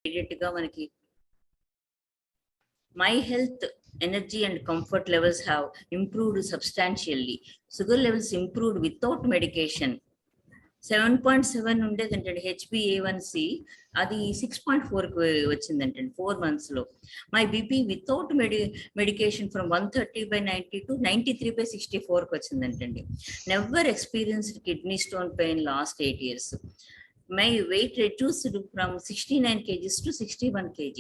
ఇమీడియట్‌గా మనకి my health, energy and comfort levels have improved substantially. Sugar levels improved without medication. 7.7 ఉండేదంటండి HbA1c, అది 6.4కి వచ్చిందంటండి 4 monthsలో. My BP without medication from 130/90 to 93/64కి వచ్చిందంటండి. Never experienced kidney stone pain last 8 years. My weight reduced from 69 kgs to 61 kg.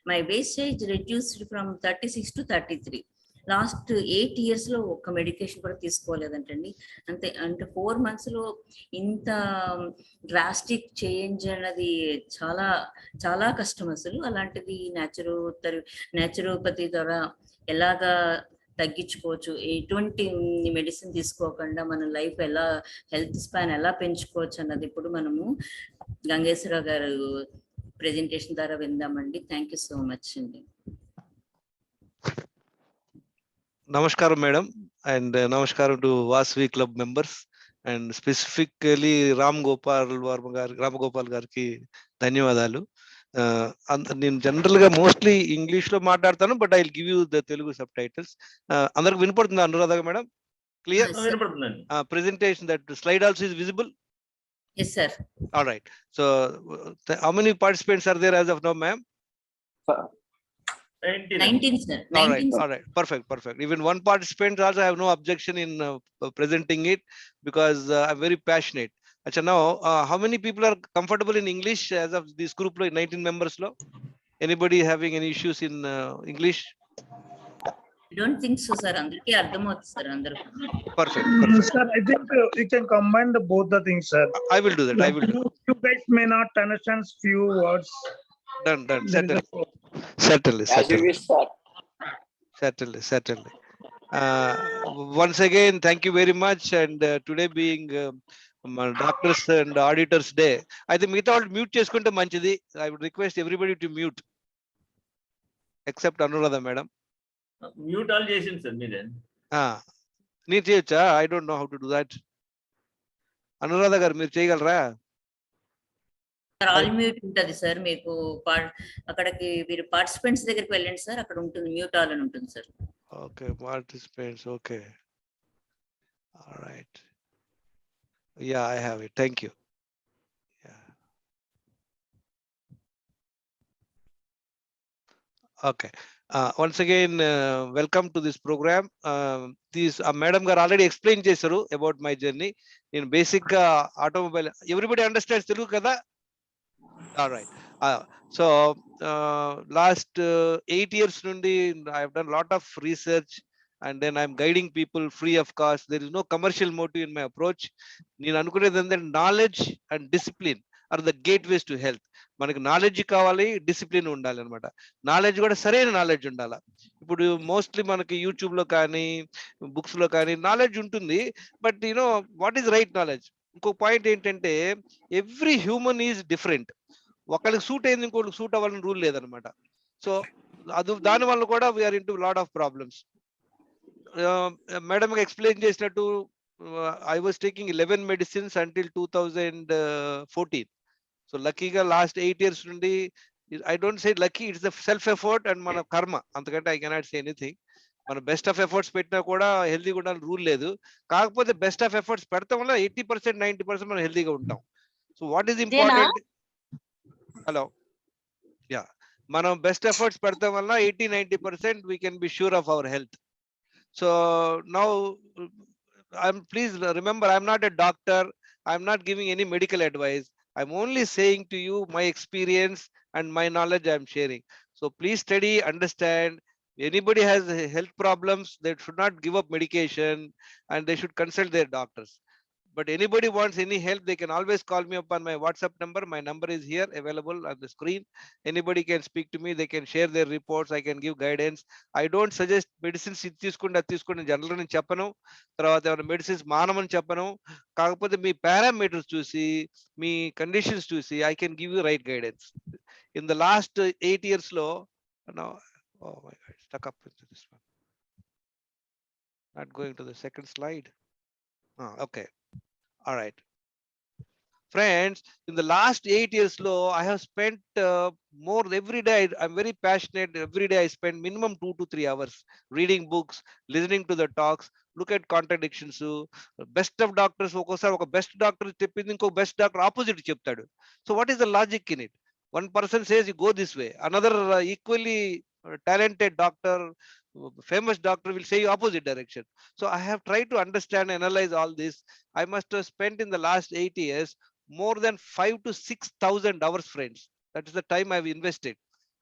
My wastage reduced from 36 to 33. Last 8 yearsలో ఒక్క medication కూడా తీసుకోలేదంటండి. అంటే 4 monthsలో ఇంత డ్రాస్టిక్ చేంజ్ అన్నది చాలా చాలా కష్టం అసలు. అలాంటిది న్యాచురోపతి ద్వారా ఎలాగా తగ్గించుకోవచ్చు, ఎటువంటి మెడిసిన్ తీసుకోకుండా మన లైఫ్ ఎలా, హెల్త్ స్పాన్ ఎలా పెంచుకోవచ్చు అన్నది ఇప్పుడు మనము గంగేశ్వరరావు గారు ప్రెజెంటేషన్ ద్వారా విందామండి. థ్యాంక్ యూ సో మచ్ అండి. Namaskaram, madam, and namaskaram to Vasvi Club members, and specifically Ram Gopal garki ధన్యవాదాలు. నేను జనరల్ గా మోస్ట్లీ ఇంగ్లీష్ లో మాట్లాడతాను, but I will give you the Telugu sub titles. అందరికి వినపడుతుందా Anuradha madam? Clear presentation, that slide also is visible? Yes sir. All right, so how many participants are there as of now, ma'am? 19 sir. 19. All right, perfect. Even one participant also, I have no objection in presenting it, because I'm very passionate. Acha, now how many people are comfortable in English as of this group, 19 members lo? Anybody having any issues in English? I don't think so sir. Andarki ardhamavuthu sir, andaru. Perfect. Sir, I think you can combine both the things, sir. I will do that. You guys may not understand few words. Done. Certainly. Once again, thank you very much. And today being Doctors and Auditors Day, I think మిగతా వాళ్ళు mute చేసుకుంటే మంచిది. I would request everybody to mute, except Anuradha madam. Mute all చేసింది sir మీరే. నేను చేయొచ్చా? I don't know how to do that. Anuradha గారు మీరు చేయగలరా? ఆల్ మ్యూట్ ఉంటుంది సార్. మీకు అక్కడికి మీరు పార్టిసిపెంట్స్ దగ్గరికి వెళ్ళండి సార్, అక్కడ ఉంటుంది మ్యూట్ ఆల్ అని ఉంటుంది sir. Okay, participants. Okay, all right. Yeah, I have it. Thank you. Okay, once again welcome to this program. This madam garu already explained chesaru about my journey in basic automobile. Everybody understands Telugu kada? All right. So last 8 years nundi I have done a lot of research, and then I'm guiding people free of cost. There is no commercial motive in my approach. Nenu anukunedi knowledge and discipline are the gateways to health. మనకి knowledge కావాలి, discipline ఉండాలి అనమాట. Knowledge కూడా సరైన knowledge ఉండాలి. ఇప్పుడు mostly మనకి YouTube లో కానీ బుక్స్ లో కానీ నాలెడ్జ్ ఉంటుంది, but you know what is right knowledge. ఇంకో పాయింట్ ఏంటంటే, ఎవ్రీ హ్యూమన్ ఈజ్ డిఫరెంట్. ఒకరికి సూట్ అయింది ఇంకోటి సూట్ అవ్వాలని రూల్ లేదనమాట. సో అది దాని వల్ల కూడా we're into lot of problems. Madam explain చేసినట్టు I was taking 11 medicines until 2014. So లక్కీగా లాస్ట్ 8 years నుండి, I don't say lucky, it's the self effort and మన కర్మ, అంతకంటే ఐ కెనాట్ సే ఎనీథింగ్. మన బెస్ట్ ఆఫ్ ఎఫర్ట్స్ పెట్టినా కూడా హెల్తీగా ఉండాలని రూల్ లేదు. కాకపోతే బెస్ట్ ఆఫ్ ఎఫర్ట్స్ పెడతాం వల్ల 80% 90% మనం హెల్తీగా ఉంటాం. So what is important? Hello, yeah, మనం బెస్ట్ ఎఫర్ట్స్ పెడతాం వల్ల 80-90% we can be sure of our health. So now please remember, I'm not a doctor, I'm not giving any medical advice. I'm only saying to you my experience and my knowledge I am sharing. So please study, understand. Anybody has health problems, they should not give up medication and they should consult their doctors. But anybody wants any help, they can always call me up on my WhatsApp number. My number is here available on the screen. Anybody can speak to me, they can share their reports, I can give guidance. I don't suggest medicines తీసుకోండి general నేను చెప్పను, తర్వాత ఏమైనా medicines మానమని చెప్పను. కాకపోతే మీ parameters చూసి, మీ conditions చూసి I can give you right guidance. In the last 8 years లో now, oh my God, stuck up into this one. Not going to the second slide. Okay. All right. Friends, in the last 8 years, I have spent more every day. I'm very passionate. Every day I spend minimum 2 to 3 hours reading books, listening to the talks, look at contradictions. Best of doctors, ఒకసారి ఒక best doctor చెప్పింది ఇంకో best doctor opposite చెప్తాడు. So what is the logic in it? One person says you go this way, another equally talented doctor, famous doctor will say you opposite direction. So I have tried to understand, analyze all this. I must have spent in the last 8 years more than 5 to 6,000 hours, friends. That is the time I've invested.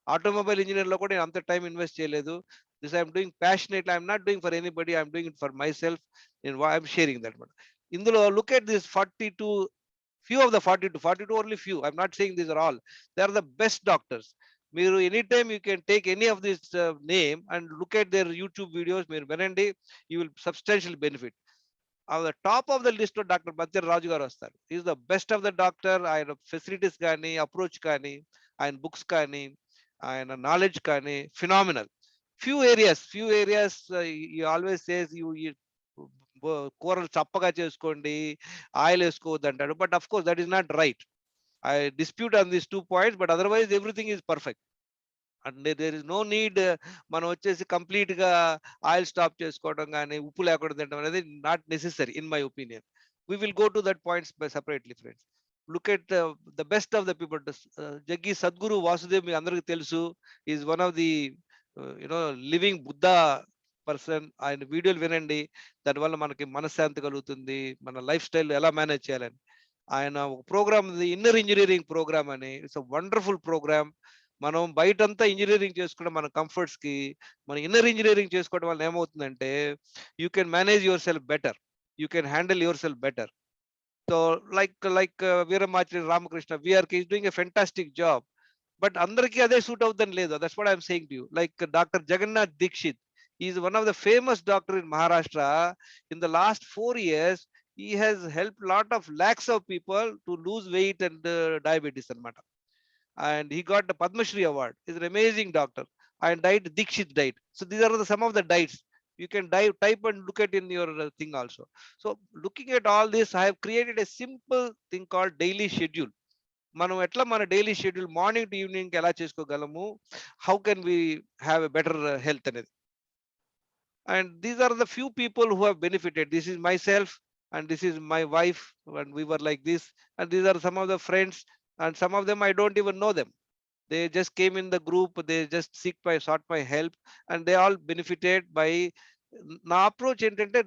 Automobile engineer lo kuda anta time invest cheyaledu. This I'm doing passionately. I'm not doing for anybody. I'm doing it for myself. And why I'm sharing that one. Indulo look at this 42, few of the 42 only few. I'm not saying these are all. They are the best doctors. మీరు anytime you can take any of this name and look at their YouTube videos. మీరు వినండి, you will substantially benefit. On the top of the list doctor Baddera Raju garu వస్తారు. Is the best of the doctor. ఆయన facilities కానీ, approach కానీ, ఆయన books కానీ, ఆయన knowledge కానీ phenomenal. Few areas always says you కూరలు చప్పగా చేసుకోండి, ఆయిల్ వేసుకోవద్దు అంటాడు. But of course that is not right. I dispute on these 2 points, but otherwise everything is perfect. And there is no need మనం వచ్చేసి కంప్లీట్ గా oil stop చేసుకోవడం కానీ, ఉప్పు లేకుండా తినడం అనేది not necessary in my opinion. We will go to that points separately, friends. Look at the best of the people. Jaggi Sadhguru Vasudev మీ అందరికి తెలుసు. Is one of the you know living Buddha person. ఆయన వీడియోలు వినండి, దానివల్ల మనకి మనశ్శాంతి కలుగుతుంది, మన లైఫ్ స్టైల్ ఎలా మేనేజ్ చేయాలని. ఆయన ఒక ప్రోగ్రామ్, ఇన్నర్ ఇంజనీరింగ్ ప్రోగ్రామ్ అని. It's a wonderful programme. మనం బయటంతా ఇంజనీరింగ్ చేసుకుంటే మన కంఫర్ట్స్ కి, మన ఇన్నర్ ఇంజనీరింగ్ చేసుకోవడం వల్ల ఏమవుతుందంటే you can manage your self better, you can handle your self better. So like Veeramachari Ramakrishna విఆర్కి is doing a fantastic job. But అందరికీ అదే సూట్ అవుతుందని లేదు. That's what I'm saying to you. Like doctor Jagannath Dixit is one of the famous doctor in Maharashtra. In the last 4 years he has helped lot of lakhs of people to lose weight and diabetes అన్నమాట. And he got the Padma Shri award. He's an amazing doctor. And diet Dikshit diet. So these are some of the diets. You can type and look at in your thing also. So looking at all this, I have created a simple thing called daily schedule. మనం ఎట్లా మన daily schedule morning to evening ఎలా చేసుకోగలము, how can we have a better health అనేది. And these are the few people who have benefited. This is myself and this is my wife, and we were like this. And these are some of the friends, and some of them I don't even know them. They just came in the group, they just sought my help, and they all benefited by. Na approach entante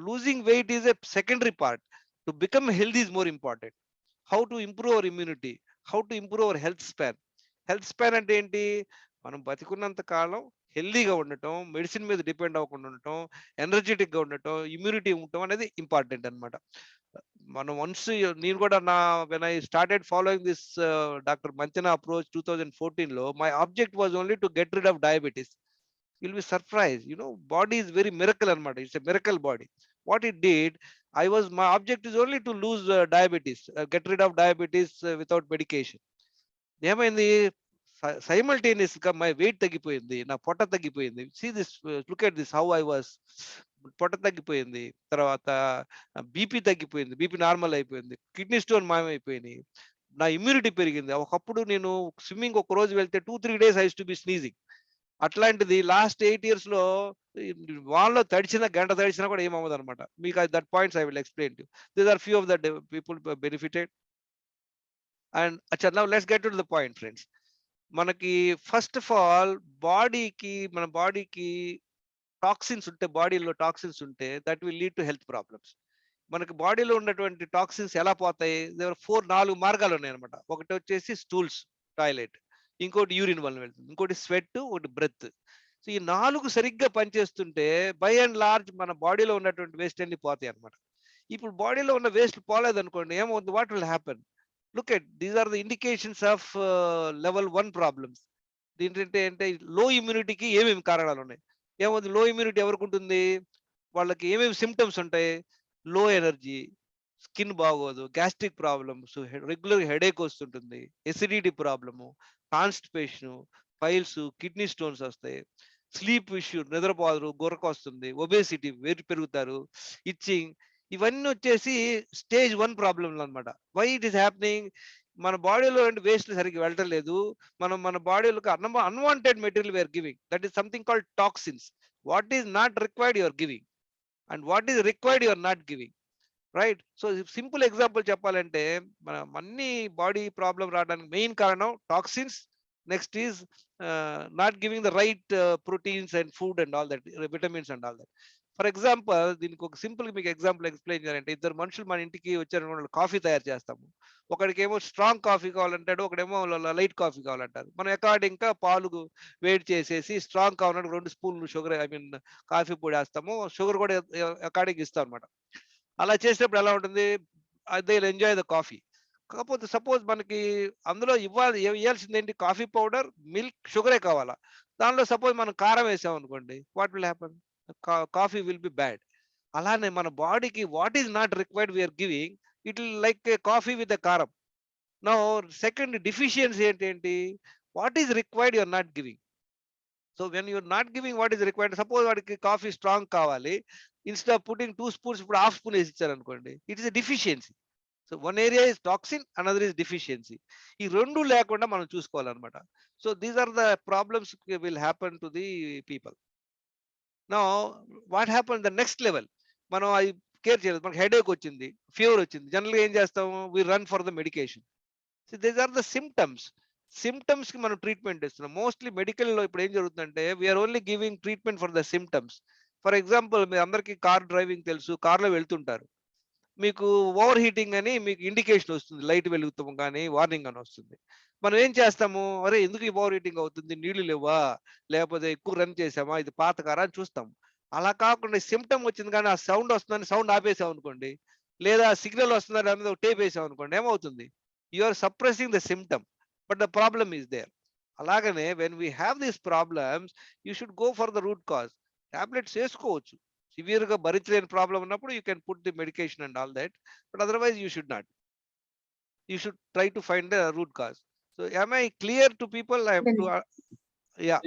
losing weight is a secondary part. To become healthy is more important. How to improve our immunity, how to improve our health span. Health span అంటే ఏంటి? మనం బతికున్నంత కాలం హెల్దీగా ఉండటం, medicine మీద depend అవ్వకుండా ఉండటం, energetic గా ఉండటం, ఇమ్యూనిటీ ఉండటం అనేది ఇంపార్టెంట్ అన్నమాట. మనం వన్స్ నేను కూడా when I started following this Dr. Manchana approach 2014 లో, my object was only to get rid of diabetes. You'll be surprised, body is very miracle anamata. It's a miracle body. What it did, my object is only to lose diabetes, get rid of diabetes without medication. ఏమైంది, simultaneous గా my weight తగ్గిపోయింది, నా పొట్ట తగ్గిపోయింది. See this, look at this how I was. పొట్ట తగ్గిపోయింది, తర్వాత BP తగ్గిపోయింది, బీపీ నార్మల్ అయిపోయింది, కిడ్నీ స్టోన్ మాయమైపోయినాయి, నా ఇమ్యూనిటీ పెరిగింది. ఒకప్పుడు నేను స్విమ్మింగ్ ఒక రోజు వెళ్తే 2-3 days I used to be sneezing. అట్లాంటిది లాస్ట్ 8 years లో వాళ్ళలో గంట తడిచినా కూడా ఏమవ్వదు అనమాట. మీకు that points I will explain to. These are few of the people benefited. And అచ్చా, now let's get to the point, friends. మనకి ఫస్ట్ ఆఫ్ ఆల్ మన బాడీకి టాక్సిన్స్ ఉంటే, బాడీలో టాక్సిన్స్ ఉంటే that will lead to health problems. మనకి బాడీలో ఉన్నటువంటి టాక్సిన్స్ ఎలా పోతాయి? 4 మార్గాలు ఉన్నాయి అనమాట. ఒకటి వచ్చేసి స్టూల్స్, టాయిలెట్, ఇంకోటి యూరిన్ వల్ల వెళ్తుంది, ఇంకోటి స్వెట్, ఒకటి బ్రెత్. సో ఈ 4 సరిగ్గా పనిచేస్తుంటే బై అండ్ లార్జ్ మన బాడీలో ఉన్నటువంటి వేస్ట్ అన్ని పోతాయి అనమాట. ఇప్పుడు బాడీలో ఉన్న వేస్ట్ పోలేదనుకోండి, ఏమవుతుంది? What will happen? Look at these are the indications of level 1 problems. ఏంటంటే లో ఇమ్యూనిటీకి ఏమేమి కారణాలు ఉన్నాయి? ఏమవుతుంది? లో ఇమ్యూనిటీ ఎవరికి ఉంటుంది? వాళ్ళకి ఏమేమి సిమ్టమ్స్ ఉంటాయి? లో ఎనర్జీ, స్కిన్ బాగోదు, గ్యాస్ట్రిక్ ప్రాబ్లమ్స్, రెగ్యులర్ హెడేక్ వస్తుంటుంది, acidity problem, constipation, files, kidney stones వస్తాయి, స్లీప్ ఇష్యూ, నిద్రపోదు, గురక వస్తుంది, ఒబేసిటీ, వెయిట్ పెరుగుతారు, ఇచ్చింగ్. ఇవన్నీ వచ్చేసి స్టేజ్ 1 ప్రాబ్లమ్లు అనమాట. Why it is happening? మన బాడీలో వేస్ట్ సరిగ్గా వెళ్ళటం లేదు. మన బాడీలోకి unwanted material we're giving. That is something called toxins. What is not required you're giving, and what is required you're not giving. Right? So simple example చెప్పాలంటే, మన అన్ని బాడీ ప్రాబ్లం రావడానికి మెయిన్ కారణం toxins. Next is not giving the right proteins and food and all that, vitamins and all that. For example, దీనికి ఒక simple మీకు example explain చేయాలంటే, ఇద్దరు మనుషులు మన ఇంటికి వచ్చారు, కాఫీ తయారు చేస్తాము. ఒకడికేమో స్ట్రాంగ్ కాఫీ కావాలంటాడు, ఒకడేమో లైట్ కాఫీ కావాలంటారు. మనం అకార్డింగ్ గా పాలు వేడి చేసేసి స్ట్రాంగ్ కావాలంటే 2 స్పూన్లు షుగర్, ఐ మీన్ కాఫీ పొడి వేస్తాము, షుగర్ కూడా అకార్డింగ్ ఇస్తాం అనమాట. అలా చేసినప్పుడు ఎలా ఉంటుంది? They enjoy the coffee. కాకపోతే సపోజ్ మనకి అందులో ఇవ్వాల్సింది ఏంటి? కాఫీ పౌడర్, మిల్క్, షుగరే కావాలా. దానిలో సపోజ్ మనం కారం వేసాం అనుకోండి, what will happen? Coffee will be bad. అలానే మన బాడీకి what is not required we're giving, it will like a coffee with a karam. Now second deficiency ఏంటి? What is required you're not giving. So when you're not giving what is required, suppose వాడికి coffee strong కావాలి, instead of putting 2 spoons ఇప్పుడు half spoon వేసి ఇచ్చారు అనుకోండి, it is a deficiency. So one area is toxin, another is deficiency. ఈ రెండు లేకుండా మనం చూసుకోవాలన్నమాట. So these are the problems will happen to the people. Now what happen the next level? మనం అది కేర్ చేయలేదు, మనకి హెడేక్ వచ్చింది, ఫీవర్ వచ్చింది, జనరల్గా ఏం చేస్తాము? We run for the medication. So these are the symptoms. Symptoms కి మనం ట్రీట్మెంట్ ఇస్తున్నాం. మోస్ట్లీ మెడికల్లో ఇప్పుడు ఏం జరుగుతుందంటే, we are only giving treatment for the symptoms. For example, మీ అందరికీ కార్ డ్రైవింగ్ తెలుసు, కార్లో వెళ్తుంటారు, మీకు ఓవర్ హీటింగ్ అని మీకు ఇండికేషన్ వస్తుంది, లైట్ వెలుగుతాం కానీ వార్నింగ్ అని వస్తుంది. మనం ఏం చేస్తాము? అరే ఎందుకు ఈ ఓవర్ హీటింగ్ అవుతుంది, నీళ్లు లేవా, లేకపోతే ఎక్కువ రన్ చేసామా, ఇది పాత కారా అని చూస్తాం. అలా కాకుండా సిమ్టమ్ వచ్చింది కానీ ఆ సౌండ్ వస్తుందని సౌండ్ ఆపేసాం అనుకోండి, లేదా సిగ్నల్ వస్తుందని దాని మీద టేప్ వేసాం అనుకోండి, ఏమవుతుంది? You are suppressing the symptom, but the problem is there. అలాగనే when we have these problems, you should go for the root cause. Tablets వేసుకోవచ్చు, సివియర్ గా భరించలేని ప్రాబ్లం ఉన్నప్పుడు you can put the medication and all that, but otherwise you should not. You should try to find the root cause. So am I clear to people? I have to yeah.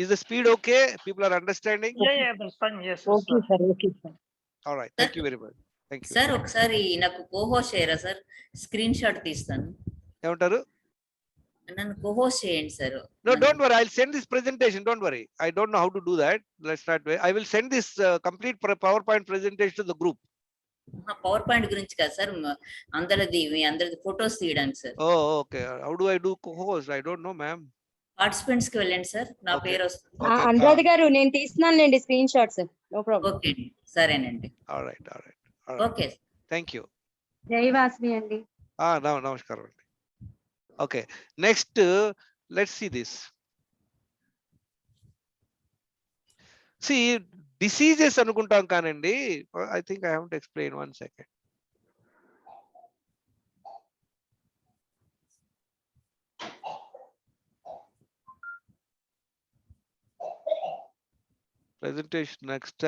Is the speed okay? People are understanding? Yeah, that's fine. Yes, Okay, sir. Okay, sir. All right, thank you very much. Thank you. Sir ఒకసారి నాకు co-host చేయరా sir? Screen shot తీస్తాను. ఏమంటారు? నన్ను co-host చేయండి sir. No, don't worry, I'll send this presentation, don't worry. I don't know how to do that. Let's start with, I will send this complete PowerPoint presentation to the group. Power point గురించి కాదు sir, మీ అందరిది photos తీయడానికి sir. Oh, okay. How do I do co-host? I don't know, ma'am. Participants కి వెళ్ళండి sir, నా Okay. పేరు వస్తుంది. Okay. Anuradha గారు, నేను తీస్తున్నానులేండి screen shot, sir. No problem. Okay సరేనండి. All right, all right, all right. Okay Thank you. జై వాసవి అండి. Namaskaram. Okay, next, let's see this. See, diseases అనుకుంటాం కానండి, I think I have to explain. One second. Presentation next.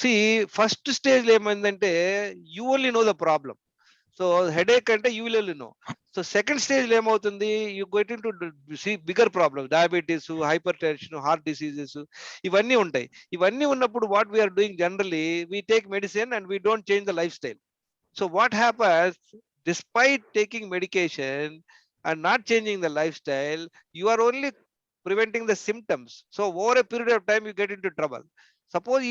See, first stage లో ఏమైందంటే, you only know the problem. So headache అంటే you will only know. So second stage లో ఏమవుతుంది? You get into see bigger problems, diabetes, hypertension, heart diseases, ఇవన్నీ ఉంటాయి. ఇవన్నీ ఉన్నప్పుడు what we are doing generally, we take medicine and we don't change the lifestyle. So what happens? Despite taking medication and not changing the lifestyle, you are only preventing the symptoms. So over a period of time you get into trouble. Suppose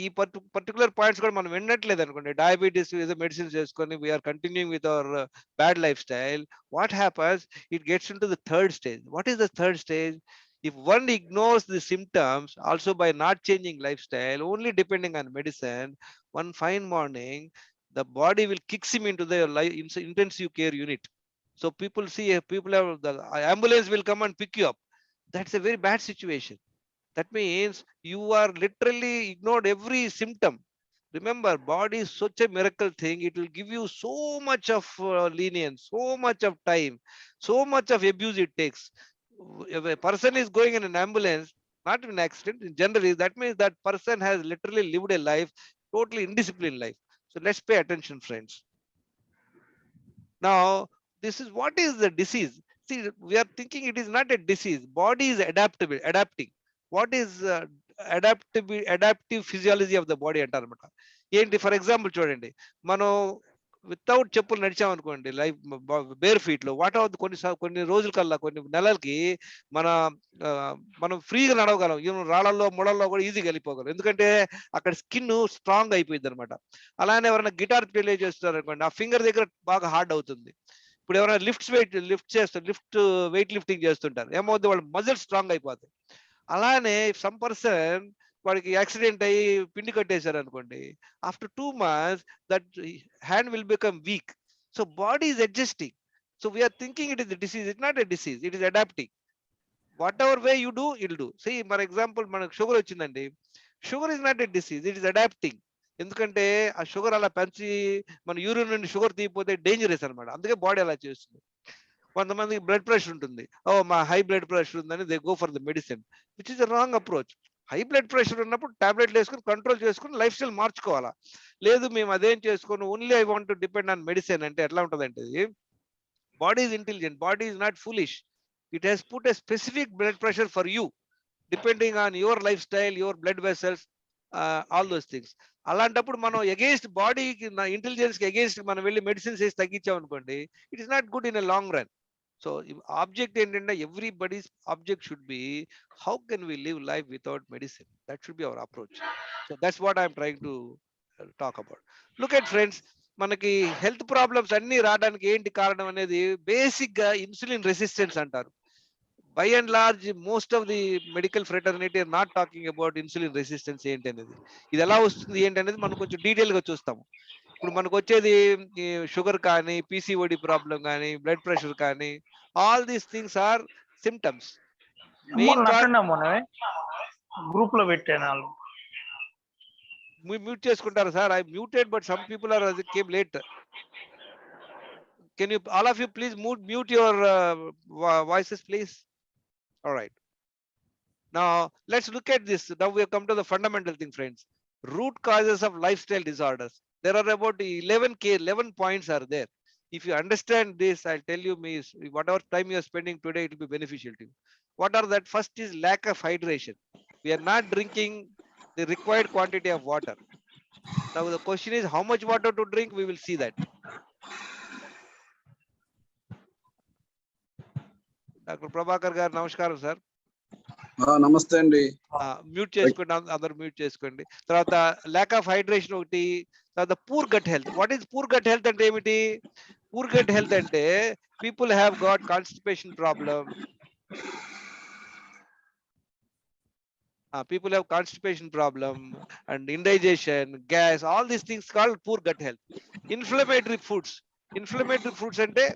ఈ particular points కూడా మనం వినట్లేదు అనుకోండి, diabetes ఏదో medicines చేసుకొని we're continuing with our bad lifestyle, what happens? It gets into the third stage. What is the third stage? If one ignores the symptoms also by not changing lifestyle, only depending on medicine, one fine morning the body will kicks him into the intensive care unit. So people have the ambulance will come and pick you up. That's a very bad situation. That means you are literally ignored every symptom. Remember, body is such a miracle thing. It will give you so much of lenience, so much of time, so much of abuse it takes. If a person is going in an ambulance, not in an accident, in generally, that means that person has literally lived a life, totally indisciplined life. So let's pay attention, friends. Now, this is what is the disease. See, we are thinking it is not a disease. Body is adapting. What is adaptive physiology of the body అంటారన్నమాట. ఏంటి for example చూడండి, మనం without చెప్పులు నడిచాం అనుకోండి life bear feet లో, what అవుతుంది కొన్ని రోజుల కల్లా కొన్ని నెలలకి మన మనం ఫ్రీగా నడవగలం, ఈవెన్ రాళ్ళల్లో ముళ్ళల్లో కూడా ఈజీగా వెళ్ళిపోగలం, ఎందుకంటే అక్కడ స్కిన్ స్ట్రాంగ్ అయిపోయింది అనమాట. అలానే ఎవరైనా గిటార్ ప్లే చేస్తున్నారు అనుకోండి, ఆ ఫింగర్ దగ్గర బాగా హార్డ్ అవుతుంది. ఇప్పుడు ఎవరైనా లిఫ్ట్ వెయిట్ లిఫ్టింగ్ చేస్తుంటారు, ఏమవుతుంది, వాళ్ళ మజిల్ స్ట్రాంగ్ అయిపోతాయి. అలానే సమ్ పర్సన్ వాడికి యాక్సిడెంట్ అయ్యి పిండి కట్టేశారు అనుకోండి, after 2 months that hand will become weak. So body is adjusting. So we're thinking it is disease, it not a disease, it is adapting. Whatever way you do ill do. See for example మనకు sugar వచ్చిందండి, sugar is not a disease, it is adapting. ఎందుకంటే ఆ sugar అలా పెంచి మన urine నుండి sugar తీయకపోతే dangerous అనమాట, అందుకే బాడీ అలా చేస్తుంది. కొంతమందికి బ్లడ్ ప్రెషర్ ఉంటుంది, ఓ మా హై బ్లడ్ ప్రెషర్ ఉందని they go for the medicine, which is wrong approach. High blood pressure ఉన్నప్పుడు టాబ్లెట్లు వేసుకుని కంట్రోల్ చేసుకుని లైఫ్ స్టైల్ మార్చుకోవాలా. లేదు మేము అదేం చేసుకొని only I want to depend on medicine అంటే ఎట్లా ఉంటుంది అంటే, body is intelligent, body is not foolish. It has put a specific blood pressure for you depending on your life style, your blood vessels, all those things. అలాంటప్పుడు మనం ఎగెయిస్ట్ బాడీకి intelligence కి ఎగెయిస్ట్ మనం వెళ్ళి మెడిసిన్స్ వేసి తగ్గించాం అనుకోండి, it is not good in a long run. So object ఏంటంటే everybody's object should be how can we live life without medicine, that should be our approach. So that's what I'm trying to talk about. Look at friends, మనకి health problems అన్ని రావడానికి ఏంటి కారణం అనేది basic గా insulin resistance అంటారు. By and large most of the medical fraternity are not talking about insulin resistance ఏంటి అనేది. ఇది ఎలా వస్తుంది ఏంటి అనేది మనం కొంచెం డీటెయిల్ గా చూస్తాము. ఇప్పుడు మనకు వచ్చేది షుగర్ కానీ, పీసీఓడి ప్రాబ్లం కానీ, బ్లడ్ ప్రెషర్ కానీ, all these things are symptoms. Main group లో పెట్టాను. మ్యూట్ చేసుకుంటారు sir, I muted but some people are came late. Can you all of you please mute your voices please. All right. Now let's look at this. Now we have come to the fundamental thing, friends. Root causes of lifestyle disorders. There are about 11 points are there. If you understand this, I'll tell you, miss, whatever time you are spending today, it will be beneficial to you. What are that? First is lack of hydration. We are not drinking the required quantity of water. Now the question is how much water to drink. We will see that. Dr. Prabhakar garu, namaskaram sir. నమస్తే అండి. Mute చేసుకోండి, అందరు mute చేసుకోండి. తర్వాత lack of hydration ఒకటి, తర్వాత poor gut health. What is poor gut health అంటే ఏమిటి? పూర్ గట్ హెల్త్ అంటే people have got constipation problem, people have constipation problem and indigestion, gas, all these things called poor gut health. Inflammatory foods ante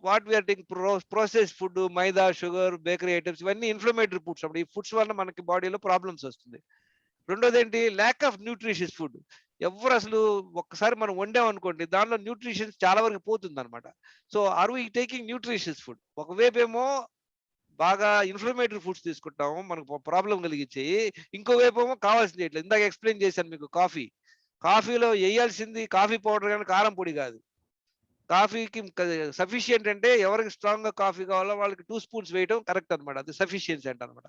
what we are taking, processed food, maida, sugar, bakery items, ఇవన్నీ inflammatory foods. అప్పుడు ఈ foods వల్ల మనకి బాడీలో problems వస్తుంది. రెండోది ఏంటి? Lack of nutritious food. ఎవరు అసలు ఒక్కసారి మనం వండాం అనుకోండి, దానిలో న్యూట్రిషన్స్ చాలా వరకు పోతుంది అనమాట. So are we taking nutritious food? ఒకవైపు ఏమో బాగా ఇన్ఫ్లమేటరీ ఫుడ్స్ తీసుకుంటాము, మనకు ప్రాబ్లం కలిగించేయి. ఇంకోవైపు ఏమో కావాల్సింది ఇట్లా ఇందాక ఎక్స్ప్లెయిన్ చేశాను మీకు, కాఫీలో వేయాల్సింది కాఫీ పౌడర్ కానీ కారం పొడి కాదు. కాఫీకి సఫిషియంట్ అంటే ఎవరికి స్ట్రాంగ్ గా కాఫీ కావాలో వాళ్ళకి 2 స్పూన్స్ వేయడం కరెక్ట్ అనమాట, అది సఫిషియన్సీ అంట అనమాట.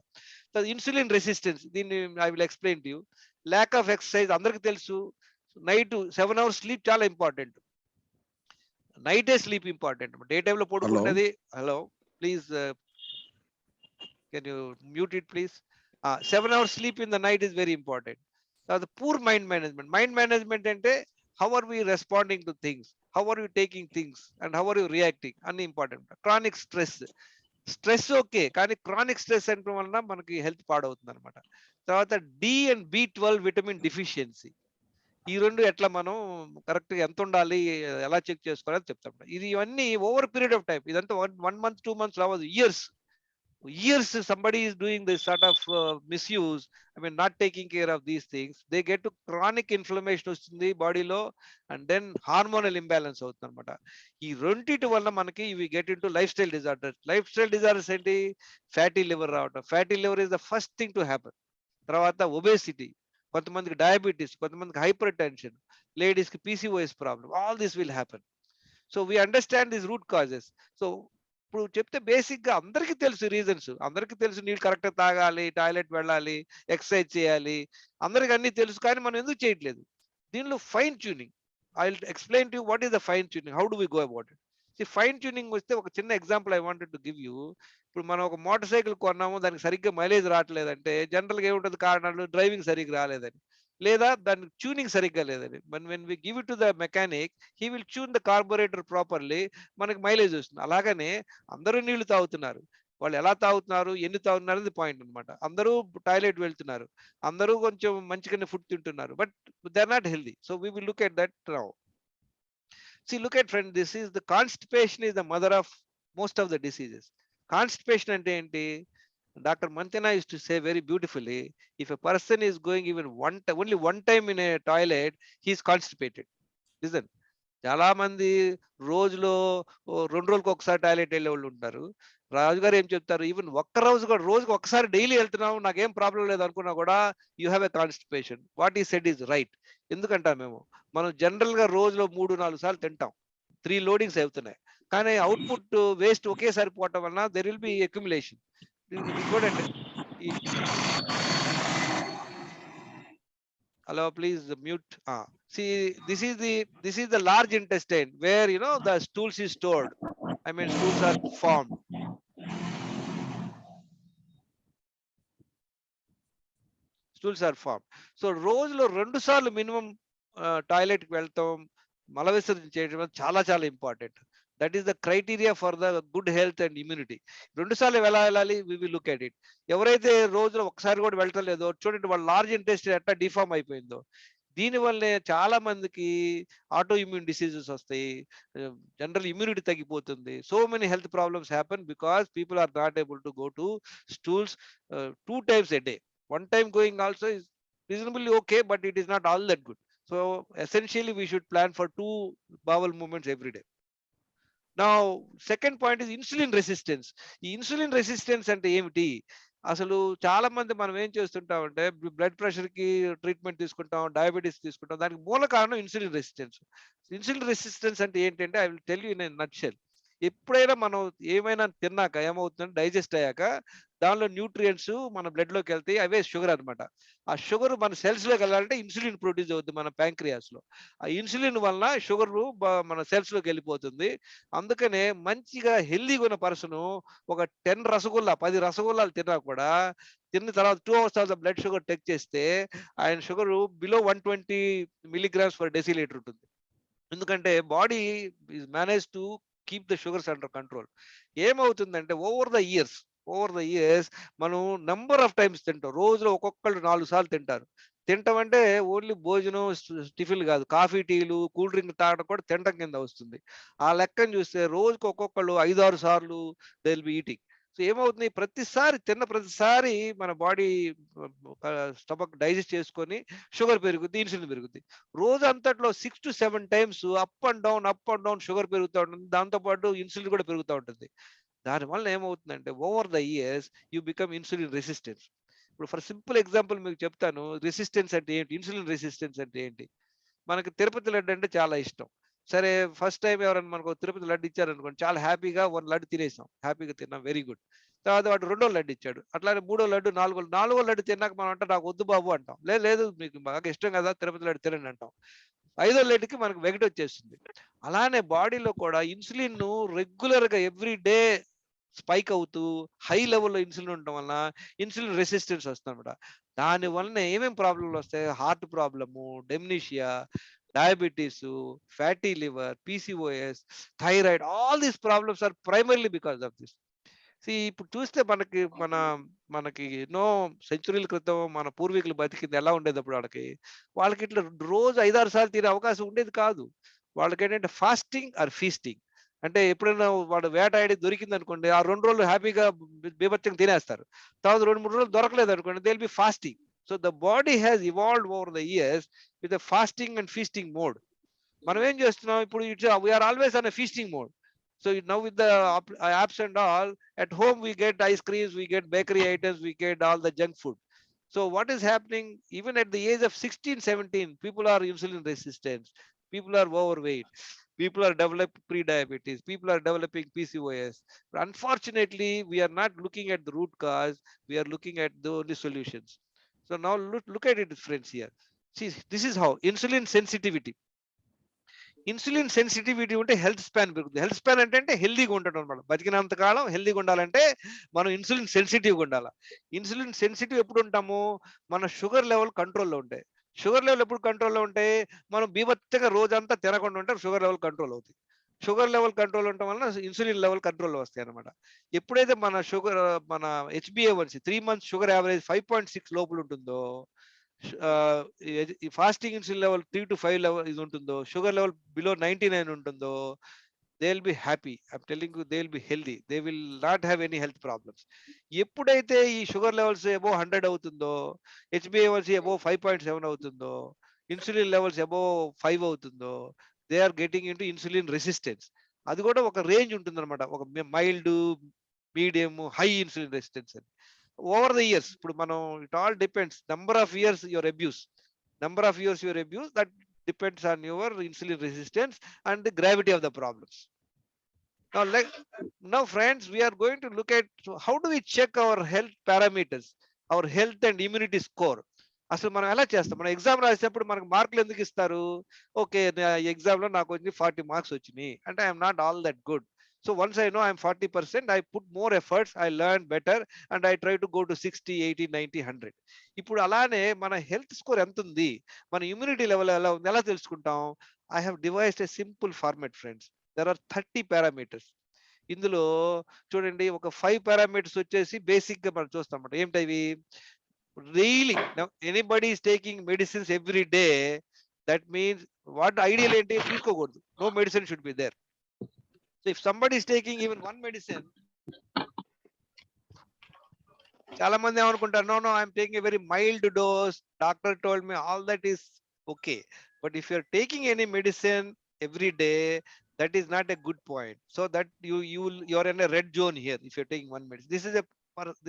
ఇన్సులిన్ రెసిస్టెన్స్, దీన్ని I will explain to you. Lack of exercise, అందరికి తెలుసు. నైట్ 7 hours స్లీప్ చాలా ఇంపార్టెంట్. నైటే స్లీప్ ఇంపార్టెంట్, డే టైమ్ లో పడుకున్నది. Hello please, can you mute it please. 7 hours sleep in the night is very important. తర్వాత poor mind management అంటే how are we responding to things, how are you taking things, and how are you reacting, అన్ని important. Chronic stress okay, కానీ chronic stress అంటే వలన మనకి health పాడవుతుంది అనమాట. తర్వాత D and B12 vitamin deficiency, ఈ రెండు ఎట్లా మనం కరెక్ట్ గా ఎంత ఉండాలి, ఎలా చెక్ చేసుకోవాలని చెప్తాం. ఇవన్నీ ఓవర్ పీరియడ్ ఆఫ్ టైం, ఇదంతా 1 month 2 months అవ్వదు, years somebody is doing this sort of misuse, I mean not taking care of these things, they get to chronic inflammation వస్తుంది బాడీలో, and then hormonal imbalance అవుతుంది అనమాట. ఈ రెండిటి వల్ల మనకి we get into lifestyle disorders ఏంటి? ఫ్యాటీ లివర్ రావటం. Fatty liver is the first thing to happen. తర్వాత ఒబేసిటీ, కొంతమందికి డయాబెటీస్, కొంతమందికి హైపర్ టెన్షన్, లేడీస్ కి PCOS problem, all this will happen. So we understand these root causes. So ఇప్పుడు చెప్తే basic గా అందరికీ తెలుసు రీజన్స్, అందరికీ తెలుసు నీళ్ళు కరెక్ట్ తాగాలి, టాయిలెట్ వెళ్ళాలి, ఎక్సర్సైజ్ చేయాలి, అందరికి అన్ని తెలుసు, కానీ మనం ఎందుకు చేయట్లేదు? దీనిలో fine tuning, I will explain to you what is the fine tuning, how do we go about it. Fine tuning వస్తే ఒక చిన్న example I wanted to give you. ఇప్పుడు మనం ఒక మోటార్ సైకిల్ కొన్నాము, దానికి సరిగ్గా మైలేజ్ రావట్లేదంటే జనరల్గా ఏముంటుంది కారణాలు? డ్రైవింగ్ సరిగ్గా రాలేదని, లేదా దాని ట్యూనింగ్ సరిగ్గా లేదని. When we give it to the mechanic, he will tune the carburettor properly, మనకి మైలేజ్ వస్తుంది. అలాగనే అందరూ నీళ్లు తాగుతున్నారు, వాళ్ళు ఎలా తాగుతున్నారు, ఎన్ని తాగుతున్నారు అనేది పాయింట్ అనమాట. అందరూ టాయిలెట్ వెళ్తున్నారు, అందరూ కొంచెం మంచిగానే ఫుడ్ తింటున్నారు, but they are not healthy. So we will look at that now. See, look at friend, this is the constipation is the mother of most of the diseases. Constipation ante enti? Dr. Manthana used to say very beautifully, if a person is going even only one time in a toilet, he is constipated. Listen, చాలా మంది రోజులో 2 రోజులకు ఒకసారి toilet వెళ్ళే వాళ్ళు ఉంటారు. రాజుగారు ఏం చెప్తారు, ఈవెన్ ఒక్క రోజు కూడా, రోజుకి ఒకసారి డైలీ వెళ్తున్నావు, నాకేం ప్రాబ్లం లేదు అనుకున్నా కూడా you have a constipation. What ఈ సెడ్ ఈజ్ రైట్. ఎందుకంటాం మేము, మనం జనరల్ గా రోజులో 3-4 సార్లు తింటాం, 3 లోడింగ్స్ అవుతున్నాయి, కానీ అవుట్పుట్ వేస్ట్ ఒకేసారి పోవటం వలన దెర్ విల్ బి అక్యుములేషన్. ఇది చూడండి. Hello, please mute. See, this is the large intestine where the stools is stored. I mean, stools are formed. Stools are formed. So రోజులో 2 సార్లు మినిమం టాయిలెట్కి వెళ్తాం, మల విసర్జన చేయడం చాలా చాలా important. That is the criteria for the good health and immunity. 2 సార్లు వెళ్ళాలి, we will look at it. ఎవరైతే రోజులో ఒకసారి కూడా వెళ్ళలేదో చూడండి, వాళ్ళ లార్జ్ ఇంటెస్టైన్ ఎట్లా డిఫార్మ్ అయిపోయిందో. దీనివల్లే చాలా మందికి ఆటో ఇమ్యూన్ డిసీజెస్ వస్తాయి, జనరల్ ఇమ్యూనిటీ తగ్గిపోతుంది. So many health problems happen because people are not able to go to stools 2 times a day. One time going also is reasonably okay, but it is not all that good. So essentially we should plan for 2 bowel movements every day. Now second point is insulin resistance. ఈ insulin resistance అంటే ఏమిటి? అసలు చాలా మంది మనం ఏం చేస్తుంటాం అంటే బ్లడ్ ప్రెషర్ కి ట్రీట్మెంట్ తీసుకుంటాం, డయాబెటీస్ తీసుకుంటాం, దానికి మూల కారణం ఇన్సులిన్ రెసిస్టెన్స్. ఇన్సులిన్ రెసిస్టెన్స్ అంటే ఏంటంటే, I will tell you in a nutshell. ఎప్పుడైనా మనం ఏమైనా తిన్నాక ఏమవుతుందంటే, డైజెస్ట్ అయ్యాక దానిలో న్యూట్రియంట్స్ మన బ్లడ్ లోకి వెళ్తాయి, అవే షుగర్ అనమాట. ఆ షుగర్ మన సెల్స్ లోకి వెళ్ళాలంటే ఇన్సులిన్ ప్రొడ్యూస్ అవుతుంది మన ప్యాంక్రియాస్ లో. ఆ ఇన్సులిన్ వలన షుగర్ మన సెల్స్ లోకి వెళ్ళిపోతుంది. అందుకనే మంచిగా హెల్దీగా ఉన్న పర్సన్ ఒక 10 రసగుల్లాలు తిన్నా కూడా, తిన్న తర్వాత 2 hours తర్వాత బ్లడ్ షుగర్ చెక్ చేస్తే ఆయన sugar below 120 milligrams per deciliter ఉంటుంది. ఎందుకంటే body is manage to keep the sugars under control. ఏమవుతుందంటే ఓవర్ ద ఇయర్స్ మనం నెంబర్ ఆఫ్ టైమ్స్ తింటాం. రోజులో ఒక్కొక్కళ్ళు 4 సార్లు తింటారు. తింటాం అంటే ఓన్లీ భోజనం, టిఫిన్ కాదు, కాఫీ, టీలు, కూల్ డ్రింక్ తాగడం కూడా తినడం కింద వస్తుంది. ఆ లెక్కను చూస్తే రోజుకి ఒక్కొక్కళ్ళు 5-6 సార్లు they will be eating. So ఏమవుతుంది, తిన్న ప్రతిసారి మన బాడీ స్టమక్ డైజెస్ట్ చేసుకొని షుగర్ పెరుగుద్ది, ఇన్సులిన్ పెరుగుద్ది. రోజు అంతట్లో 6 to 7 times up and down sugar పెరుగుతూ ఉంటుంది, దాంతోపాటు ఇన్సులిన్ కూడా పెరుగుతూ ఉంటుంది. దానివల్ల ఏమవుతుందంటే over the years you become insulin resistance. ఇప్పుడు ఫర్ సింపుల్ ఎగ్జాంపుల్ మీకు చెప్తాను, రెసిస్టెన్స్ అంటే ఏంటి, ఇన్సులిన్ రెసిస్టెన్స్ అంటే ఏంటి. మనకి తిరుపతి లడ్డు అంటే చాలా ఇష్టం. సరే, ఫస్ట్ టైం ఎవరైనా మనకు తిరుపతి లడ్డు ఇచ్చారనుకోండి, చాలా హ్యాపీగా 1 లడ్డు తినేసాం, హ్యాపీగా తిన్నాం, వెరీ గుడ్. తర్వాత వాడు 2వ లడ్డు ఇచ్చాడు, అట్లానే 3వ లడ్డు, 4వ లడ్డు తిన్నాక మనం అంటే నాకు వద్దు బాబు అంటాం. లేదు మీకు బాగా ఇష్టం కదా తిరుపతి లడ్డు తినండి అంటాం. 5వ లడ్డుకి మనకు వెగట్ వచ్చేస్తుంది. అలానే బాడీలో కూడా ఇన్సులిన్ రెగ్యులర్ గా ఎవ్రీ డే స్పైక్ అవుతూ హై లెవెల్లో ఇన్సులిన్ ఉండటం వలన ఇన్సులిన్ రెసిస్టెన్స్ వస్తుంది అనమాట. దాని వలన ఏమేమి ప్రాబ్లంలు వస్తాయి, heart problem, dementia, diabetes, fatty liver, PCOS, thyroid, all these problems are primarily because of this. ఇప్పుడు చూస్తే మనకి ఎన్నో సెంచురీల క్రితం మన పూర్వీకులు బతికింది ఎలా ఉండేది, అప్పుడు వాళ్ళకి ఇట్లా రోజు 5-6 సార్లు తినే అవకాశం ఉండేది కాదు. వాళ్ళకి ఏంటంటే ఫాస్టింగ్ ఆర్ ఫీస్టింగ్. అంటే ఎప్పుడైనా వాడు వేటాడి దొరికింది అనుకోండి, ఆ 2 రోజులు హ్యాపీగా బీభత్సంగా తినేస్తారు. తర్వాత 2-3 రోజులు దొరకలేదు అనుకోండి, they will be fasting. So the body has evolved over the years with the fasting and feasting mode. మనం ఏం చేస్తున్నాం ఇప్పుడు, we're always on a feasting mode. So now with the apps and all, at home we get ice creams, we get bakery items, we get all the junk food. So what is happening, even at the age of 16-17, people are insulin resistant, people are overweight. People are developing pre-diabetes. People are developing PCOS. But unfortunately, we are not looking at the root cause. We are looking at the only solutions. So now look at it, friends, here. See, this is how insulin sensitivity. Insulin sensitivity ఉంటే health span పెరుగుతుంది. Health span అంటే హెల్దీగా ఉండటం అనమాట. బతికినంత కాలం హెల్దీగా ఉండాలంటే మనం insulin సెన్సిటివ్గా ఉండాలి. ఇన్సులిన్ సెన్సిటివ్ ఎప్పుడు ఉంటాము? మన షుగర్ లెవెల్ కంట్రోల్లో ఉంటాయి. షుగర్ లెవెల్ ఎప్పుడు కంట్రోల్లో ఉంటాయి? మనం బీభత్సంగా రోజంతా తినకుండా ఉంటే షుగర్ లెవెల్ కంట్రోల్ అవుతుంది. షుగర్ లెవెల్ కంట్రోల్ ఉండటం వలన ఇన్సులిన్ లెవెల్ కంట్రోల్లో వస్తాయి అనమాట. ఎప్పుడైతే మన షుగర్ మన HbA1c 3 months షుగర్ యావరేజ్ 5.6 లోపల ఉంటుందో, fasting insulin level 3 to 5 level ఇది ఉంటుందో, షుగర్ లెవెల్ బిలో 99 ఉంటుందో, they will be happy. I'm telling you, they will be healthy. They will not have any health problems. ఎప్పుడైతే ఈ sugar levels above 100 అవుతుందో, HbA1c above 5.7 అవుతుందో, insulin levels above 5 అవుతుందో, they are getting into insulin resistance. అది కూడా ఒక range ఉంటుంది అనమాట. ఒక mild, medium, high insulin resistance అని. ఓవర్ ద ఇయర్స్, ఇప్పుడు మనం it all depends number of years your abuse, that depends on your insulin resistance and the gravity of the problems. Now friends, we are going to look at how do we check our health parameters, our health and immunity score. అసలు మనం ఎలా చేస్తాం? మనం exam రాసేటప్పుడు మనకు మార్కులు ఎందుకు ఇస్తారు? ఓకే, ఎగ్జామ్ లో నాకు వచ్చి 40 మార్క్స్ వచ్చినాయి అంటే I'm not all that good. So once I know I'm 40%, I put more efforts, I learn better, and I try to go to 60, 80, 90, 100. ఇప్పుడు అలానే మన హెల్త్ స్కోర్ ఎంత ఉంది, మన ఇమ్యూనిటీ లెవెల్ ఎలా ఉంది, ఎలా తెలుసుకుంటాం? I have devised a simple format, friends. There are 30 parameters. ఇందులో చూడండి, ఒక 5 parameters వచ్చేసి బేసిక్ గా మనం చూస్తాం అన్నమాట. ఏమిటవి? Really, now anybody is taking medicines every day, that means what ideal ఏంటి? తీసుకోకూడదు. No medicine should be there. So if somebody is taking even one medicine, చాలా మంది ఏమనుకుంటారు, no, I'm taking a very mild dose, doctor told me, all that is okay. But if you're taking any medicine every day, that is not a good point. So that you're in a red zone here if you're taking one medicine. This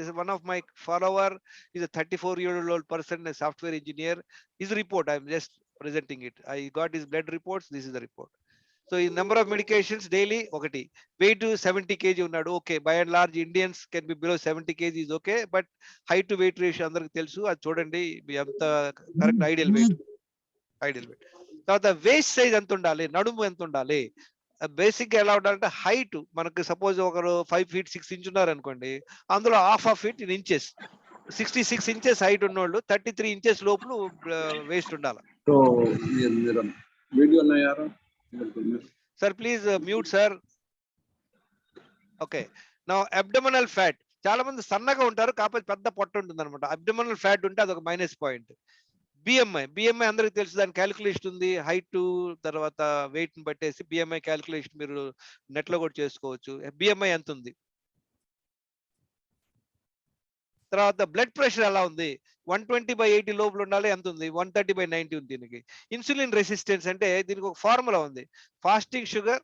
is one of my follower, is a 34-year-old person, a software engineer. His report, I'm just presenting it. I got his blood reports. This is the report. So in number of medications daily, ఒకటి. Weight to 70 kg ఉన్నాడు. Okay, by and large Indians can be below 70 kg is okay, but height to weight ratio అందరికి తెలుసు. అది చూడండి ఎంత correct ideal weight. తర్వాత waste size ఎంత ఉండాలి, నడుము ఎంత ఉండాలి. బేసిక్ గా ఎలా ఉండాలంటే హైట్, మనకు సపోజ్ ఒకరు 5 feet 6 inches ఉన్నారు అనుకోండి, అందులో half of it in inches. 66 inches height ఉన్నోళ్ళు 33 inches లోపల వేస్ట్ ఉండాలి. సో వీడియో ఉన్నాయారా? Sir, please mute, sir. Okay. Now, abdominal fat. చాలా మంది సన్నగా ఉంటారు, కాకపోతే పెద్ద పొట్ట ఉంటుంది అనమాట. అబ్డమినల్ ఫ్యాట్ ఉంటే అదొక మైనస్ పాయింట్. బిఎంఐ అందరికి తెలుసు, దాని క్యాలిక్యులేషన్ ఉంది. హైట్ తర్వాత వెయిట్ ని బట్టేసి బిఎంఐ క్యాలిక్యులేషన్ మీరు నెట్ లో కూడా చేసుకోవచ్చు. బిఎంఐ ఎంత ఉంది. తర్వాత బ్లడ్ ప్రెషర్ ఎలా ఉంది? 120/80 లోపల ఉండాలి. ఎంత ఉంది? 130/90 ఉంది. దీనికి ఇన్సులిన్ రెసిస్టెన్స్ అంటే దీనికి ఒక ఫార్ములా ఉంది. ఫాస్టింగ్ షుగర్,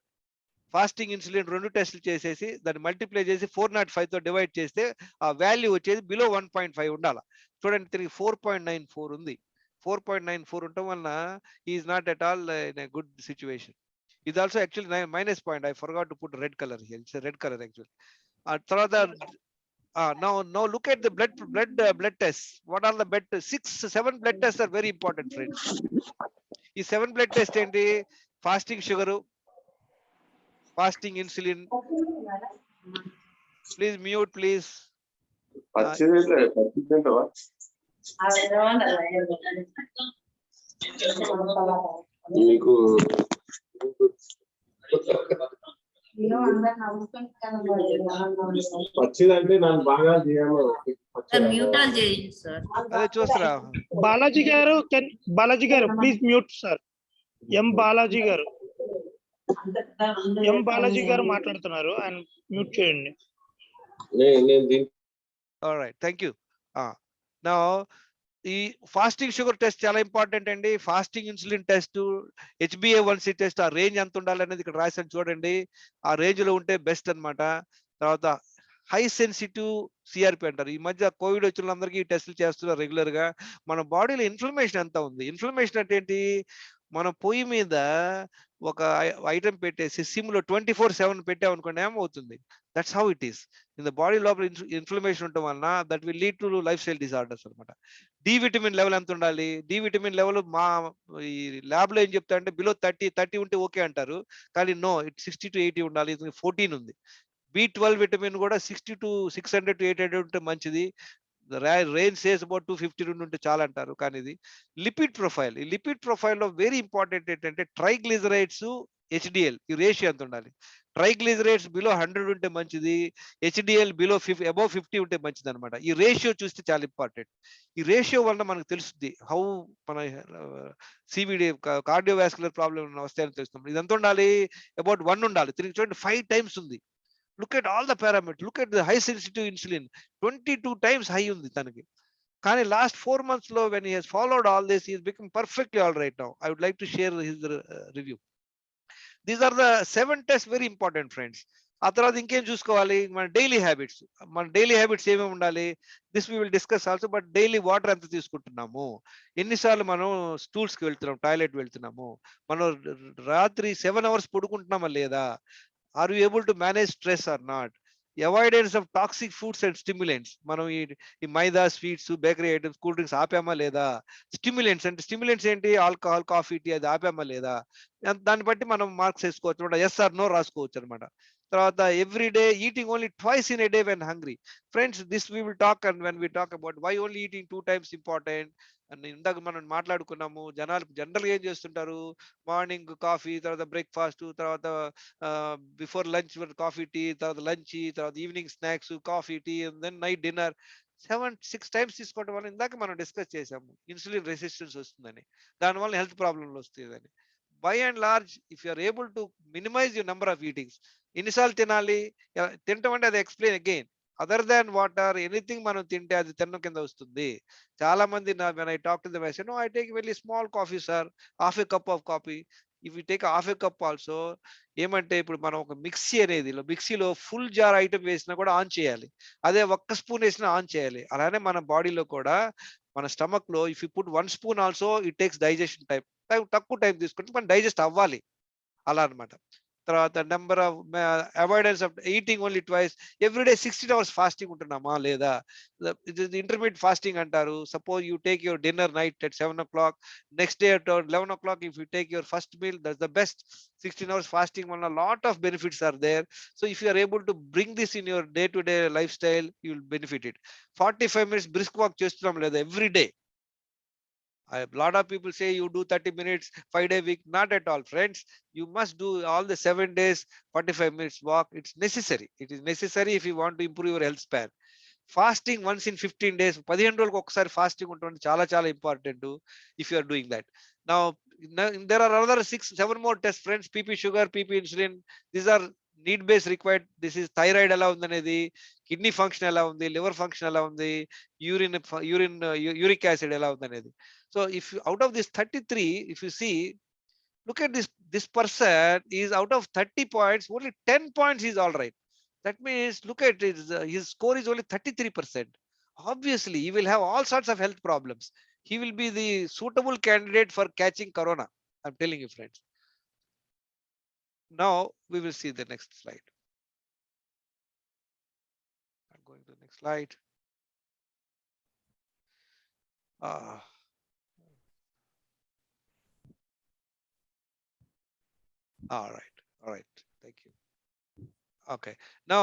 ఫాస్టింగ్ ఇన్సులిన్ 2 టెస్టులు చేసేసి దాన్ని మల్టిప్లై చేసి 405 తో డివైడ్ చేస్తే ఆ వాల్యూ వచ్చేది బిలో 1.5 ఉండాలి. చూడండి, తిరిగి 4.94 ఉంది. 4.94 ఉండటం వలన is not at all in a good situation. ఇది also actually minus point. I forgot to put red colour here. It's red colour actually. ఆ తర్వాత now look at the blood tests. What are the 7 blood tests are very important, friends. ఈ 7 blood tests ఏంటి? Fasting sugar, fasting insulin. Please mute please. మీకు వచ్చిందంటే నన్ను బాగా మ్యూటాల్ చేయండి sir. అదే చూస్తారా? బాలాజీ గారు ప్లీజ్ మ్యూట్ సార్. ఎం బాలాజీ గారు మాట్లాడుతున్నారు, ఆయన మ్యూట్ చేయండి. All right, thank you. Now ఈ ఫాస్టింగ్ షుగర్ టెస్ట్ చాలా ఇంపార్టెంట్ అండి. Fasting insulin test, HbA1c test, ఆ రేంజ్ ఎంత ఉండాలి అనేది ఇక్కడ రాశాను చూడండి. ఆ రేంజ్ లో ఉంటే బెస్ట్ అన్నమాట. తర్వాత హై సెన్సిటివ్ సిఆర్పి అంటారు. ఈ మధ్య కోవిడ్ వచ్చిన అందరికీ ఈ టెస్టులు చేస్తున్నారు రెగ్యులర్ గా. మన బాడీలో ఇన్ఫ్లమేషన్ ఎంత ఉంది. ఇన్ఫ్లమేషన్ అంటే ఏంటి? మనం పొయ్యి మీద ఒక ఐటమ్ పెట్టేసి సిమ్ లో 24/7 పెట్టామనుకోండి ఏమవుతుంది? That's how it is. In the body లోపల ఇన్ఫ్లమేషన్ ఉండటం వలన that will lead to life style disorders అనమాట. డి విటమిన్ లెవెల్ ఎంత ఉండాలి? డి విటమిన్ లెవెల్ మా ఈ ల్యాబ్ లో ఏం చెప్తా అంటే బిలో 30 ఉంటే ఓకే అంటారు. కానీ నో, ఇట్ 60 to 80 ఉండాలి. ఇది 14 ఉంది. B12 విటమిన్ కూడా 60 to 600 to 800 ఉంటే మంచిది. రేంజ్ సేస్ అబౌట్ 250 ఉంటే చాలా అంటారు. కానీ ఇది లిపిడ్ ప్రొఫైల్. ఈ లిపిడ్ ప్రొఫైల్లో వెరీ ఇంపార్టెంట్ ఏంటంటే ట్రైగ్లిజరైడ్స్, హెచ్డిఎల్ ఈ రేషియో ఎంత ఉండాలి? ట్రైగ్లిజరైడ్స్ బిలో 100 ఉంటే మంచిది. హెచ్డిఎల్ బిలో అబౌవ్ 50 ఉంటే మంచిది అనమాట. ఈ రేషియో చూస్తే చాలా ఇంపార్టెంట్. ఈ రేషియో వలన మనకు తెలుస్తుంది హౌ మన సివిడి కార్డియోవాస్కులర్ ప్రాబ్లమ్ వస్తాయని తెలుస్తుంది. ఇది ఎంత ఉండాలి? అబౌట్ 1 ఉండాలి. తిరిగి చూడండి 5 times ఉంది. Look at all the parameter. Look at the high sensitive insulin 22 times high ఉంది తనకి. కానీ లాస్ట్ 4 months లో when he has followed all this, he has become perfectly all right now. I would like to share his review. These are the 7 tests, very important friends. ఆ తర్వాత ఇంకేం చూసుకోవాలి? మన daily habits. మన daily habits ఏమేమి ఉండాలి? This we will discuss also. But daily water ఎంత తీసుకుంటున్నాము? ఎన్నిసార్లు మనం స్టూల్స్కి వెళ్తున్నాం, టాయిలెట్ వెళ్తున్నాము? మనం రాత్రి 7 hours పడుకుంటున్నామా లేదా? Are you able to manage stress or not? Avoidance of toxic foods and stimulants. మనం ఈ maida, sweets, bakery items, cool drinks ఆపామా లేదా? స్టిమ్యులెంట్స్ అంటే స్టిమ్యులెంట్స్ ఏంటి? ఆల్కహాల్, కాఫీ, టీ అది ఆపామా లేదా? దాన్ని బట్టి మనం మార్క్స్ వేసుకోవచ్చు అనమాట. ఎస్ ఆర్ నో రాసుకోవచ్చు అనమాట. తర్వాత every day eating only twice in a day when hungry. Friends, this we will talk and when we talk about why only eating 2 times important అని ఇందాక మనం మాట్లాడుకున్నాము. జనాలు జనరల్గా ఏం చేస్తుంటారు? మార్నింగ్ కాఫీ, తర్వాత బ్రేక్ఫాస్ట్, తర్వాత బిఫోర్ లంచ్ కాఫీ, టీ, తర్వాత లంచ్, తర్వాత evening snacks, coffee, tea, and then night dinner. 6 times తీసుకోవడం వల్ల ఇందాక మనం డిస్కస్ చేసాము ఇన్సులిన్ రెసిస్టెన్స్ వస్తుందని, దానివల్ల హెల్త్ ప్రాబ్లమ్లు వస్తుందని. By and large if you are able to minimise your number of eatings, ఎన్నిసార్లు తినాలి? తినటం అంటే అది explain again. Other than water anything మనం తింటే అది తిన్న కింద వస్తుంది. చాలా మంది when I talk to them, I say, no, I take very small coffee, sir, half a cup of coffee. If you take half a cup also, ఏమంటే ఇప్పుడు మనం ఒక మిక్సీ అనేది మిక్సీలో ఫుల్ జార్ ఐటమ్ వేసినా కూడా ఆన్ చేయాలి. అదే 1 spoon వేసినా ఆన్ చేయాలి. అలానే మన బాడీలో కూడా మన స్టమక్ లో if you put 1 spoon also it takes digestion time. తక్కువ టైం తీసుకుంటే మనం డైజెస్ట్ అవ్వాలి అలా అనమాట. తర్వాత number of avoidance of eating only twice every day. 16 hours fasting ఉంటున్నామా లేదా? ఇంటర్మీడియట్ ఫాస్టింగ్ అంటారు. Suppose you take your dinner night at 7 o'clock, next day at 11 o'clock if you take your first meal, that's the best. 16 hours fasting వల్ల lot of benefits are there. So if you are able to bring this in your day to day lifestyle, you will benefit it. 45 minutes brisk walk చేస్తున్నాం లేదా every day? A lot of people say you do 30 minutes 5-day week. Not at all, friends. You must do all the 7 days 45 minutes walk. It's necessary. It is necessary if you want to improve your health span. Fasting once in 15 days, 15 రోజులకు ఒకసారి fasting ఉంటుంది, చాలా చాలా important if you are doing that. Now there are another 6-7 more tests, friends. PP sugar, PP insulin, these are need based required. This is thyroid ఎలా ఉంది అనేది, kidney function ఎలా ఉంది, లివర్ ఫంక్షన్ ఎలా ఉంది, యూరిక్ యాసిడ్ ఎలా ఉంది అనేది. So if you, out of this 33, if you see, look at this person is out of 30 points, only 10 points is all right. That means look at his score is only 33%. Obviously, he will have all sorts of health problems. He will be the suitable candidate for catching corona. I'm telling you, friends. Now we will see the next slide. I'm going to the next slide. All right. Thank you. Okay. Now,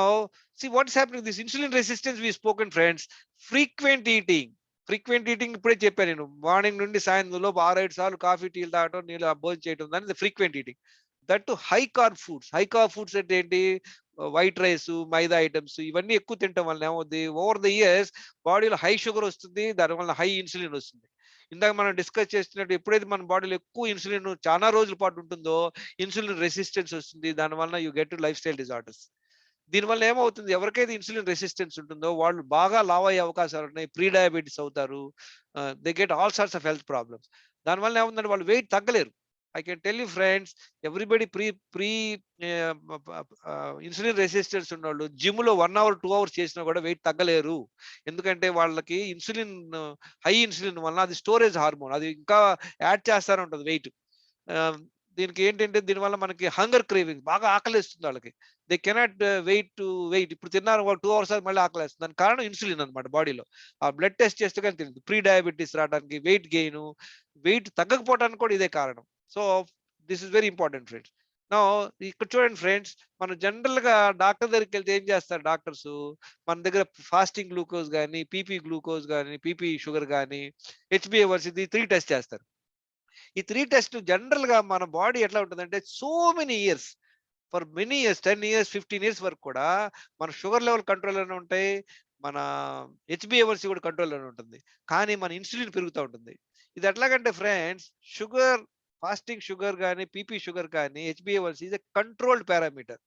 see what's happening. This insulin resistance we've spoken, friends. Frequent eating. ఇప్పుడే చెప్పాను నేను. Morning నుండి సాయంత్రం లోపు 6-7 సార్లు coffee, టీలు తాగటం, నీళ్ళు భోజనం చేయడం, దాన్ని frequent eating. That to high carb foods. High carb foods అంటే ఏంటి? వైట్ రైస్, మైదా ఐటమ్స్ ఇవన్నీ ఎక్కువ తినటం వల్ల ఏమవుతుంది? ఓవర్ ద ఇయర్స్ బాడీలో హై షుగర్ వస్తుంది, దానివల్ల హై ఇన్సులిన్ వస్తుంది. ఇందాక మనం డిస్కస్ చేస్తున్నట్టు ఎప్పుడైతే మన బాడీలో ఎక్కువ ఇన్సులిన్ చాలా రోజుల పాటు ఉంటుందో ఇన్సులిన్ రెసిస్టెన్స్ వస్తుంది. దానివల్ల you get life style disorders. దీనివల్ల ఏమవుతుంది? ఎవరికైతే ఇన్సులిన్ రెసిస్టెన్స్ ఉంటుందో వాళ్ళు బాగా లావ్ అయ్యే అవకాశాలు ఉన్నాయి. ప్రీ డయాబెటీస్ అవుతారు. They get all sorts of health problems. దానివల్ల ఏముందంటే వాళ్ళు వెయిట్ తగ్గలేరు. I can tell you, friends, everybody pre insulin resistance ఉన్నోళ్ళు జిమ్ లో 1 hour 2 hours చేసినా కూడా వెయిట్ తగ్గలేరు. ఎందుకంటే వాళ్ళకి ఇన్సులిన్ హై ఇన్సులిన్ వల్ల అది స్టోరేజ్ హార్మోన్, అది ఇంకా యాడ్ చేస్తానే ఉంటుంది వెయిట్. దీనికి ఏంటంటే దీనివల్ల మనకి హంగర్ క్రేవింగ్ బాగా ఆకలిస్తుంది వాళ్ళకి. They cannot wait. ఇప్పుడు తిన్నారు 2 hours మళ్ళీ ఆకలిస్తుంది. దానికి కారణం ఇన్సులిన్ అనమాట బాడీలో. ఆ బ్లడ్ టెస్ట్ చేస్తే కానీ తెలియదు. ప్రీ డయాబెటీస్ రావడానికి, వెయిట్ గెయిన్, వెయిట్ తగ్గకపోవడానికి కూడా ఇదే కారణం. So this is very important friends. నా ఇక్కడ చూడండి ఫ్రెండ్స్, మనం జనరల్ గా డాక్టర్ దగ్గరికి వెళ్తే ఏం చేస్తారు డాక్టర్స్, మన దగ్గర ఫాస్టింగ్ గ్లూకోజ్ కానీ, పీపీ గ్లూకోజ్ కానీ, పీపీ షుగర్ కానీ, హెచ్బిఏవన్స్, ఇది 3 టెస్ట్ చేస్తారు. ఈ 3 టెస్ట్ జనరల్ గా మన బాడీ ఎట్లా ఉంటుందంటే, so many years, for many years, 10 years 15 years వరకు కూడా మన షుగర్ లెవెల్ కంట్రోల్లోనే ఉంటాయి, మన హెచ్బిఏవన్స్ కూడా కంట్రోల్లోనే ఉంటుంది. కానీ మన ఇన్సులిన్ పెరుగుతూ ఉంటుంది. ఇది ఎట్లాగంటే ఫ్రెండ్స్, ఫాస్టింగ్ షుగర్ కానీ, పీపీ షుగర్ కానీ, హెచ్బిఏవన్స్ is a controlled parameter.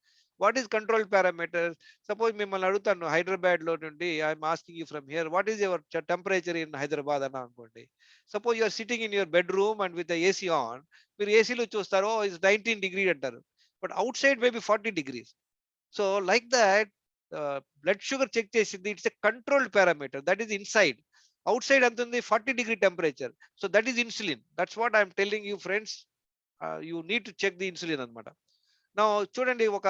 What is controlled parameter? Suppose మిమ్మల్ని అడుగుతాను హైదరాబాద్ లో నుండి, I'm asking you from here, what is your temperature in Hyderabad అన్న అనుకోండి. Suppose you're sitting in your bedroom and with AC on, మీరు ఏసీలో చూస్తారో ఇస్ 19 degree అంటారు, but outside maybe 40 degrees. So like that blood sugar check చేసింది, it's a controlled parameter, that is inside. Outside ఎంత ఉంది? 40 degree temperature. So that is insulin. That's what I'm telling you friends. You need to check the insulin అనమాట. నా చూడండి, ఒక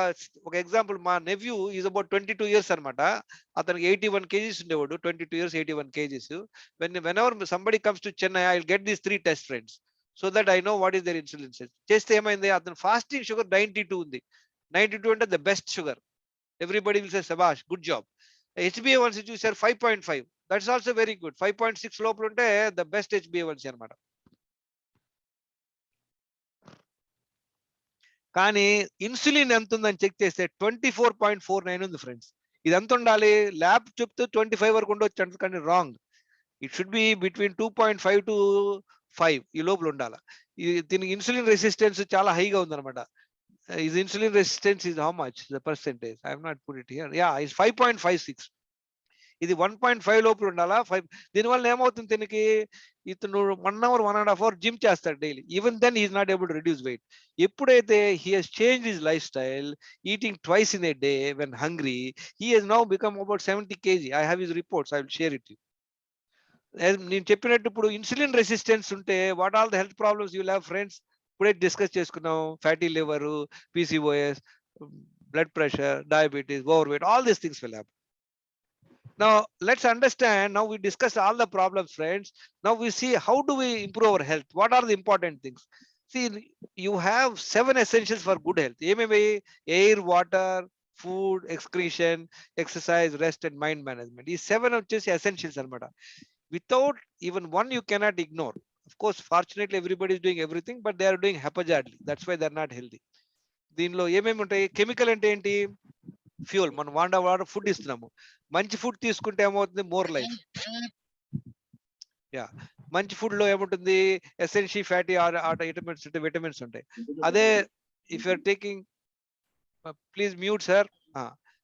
example, మా nephew is about 22 years అనమాట. అతనికి 81 kgs ఉండేవాడు. 22 years 81 kgs. whenever somebody comes to Chennai, I'll get these 3 tests friends, so that I know what is their insulin set. చేస్తే ఏమైంది, అతను ఫాస్టింగ్ షుగర్ 92 ఉంది. 92 అంటే the best sugar. Everybody will say శబాష్, good job. హెచ్బిఏవన్స్ చూసారు 5.5, that's also very good. 5.6 లోపల ఉంటే the best హెచ్బిఏవన్స్ అనమాట. కానీ ఇన్సులిన్ ఎంత ఉందని చెక్ చేస్తే 24.49 ఉంది ఫ్రెండ్స్. ఇది ఎంత ఉండాలి? ల్యాబ్ చెప్తూ 25 వరకు ఉండొచ్చు అంటే, కానీ wrong. It should be between 2.5 to 5 ఈ లోపల ఉండాలి. దీనికి ఇన్సులిన్ రెసిస్టెన్స్ చాలా హైగా ఉందన్నమాట. His insulin resistance is how much? The percentage. I have not put it here. Yeah, it's 5.56. ఇది 1.5 లోపల ఉండాలా. 5. దీనివల్ల ఏమవుతుంది, దీనికి ఇతను 1 hour 1.5 hour జిమ్ చేస్తాడు daily. Even then he is not able to reduce weight. ఎప్పుడైతే he has change his life style, eating twice in a day when hungry, he has now become about 70 kg. I have his reports, I will share it you. నేను చెప్పినట్టు ఇప్పుడు insulin resistance ఉంటే what all the health problems you have friends? ఇప్పుడే discuss చేసుకున్నాం. Fatty liver, PCOS, blood pressure, diabetes, overweight, all these things will happen. Now let's understand. Now we discussed all the problems friends. Now we see how do we improve our health. What are the important things? See, you have 7 essentials for good health. Maybe air, water, food, excretion, exercise, rest and mind management. These 7 are just essentials anamata. Without even one you cannot ignore. Of course, fortunately everybody is doing everything, but they are doing haphazardly. That's why they are not healthy. దీనిలో ఏమేమి ఉంటాయి? Chemical అంటే ఏంటి? Fuel. మనం వాడే food ఇస్తున్నాము. మంచి food తీసుకుంటే ఏమవుతుంది? More life. యా, మంచి ఫుడ్ లో ఏముంటుంది? ఎసెన్షియల్ ఫ్యాటీ విటమిన్స్ ఉంటాయి. అదే if you're taking, please mute sir.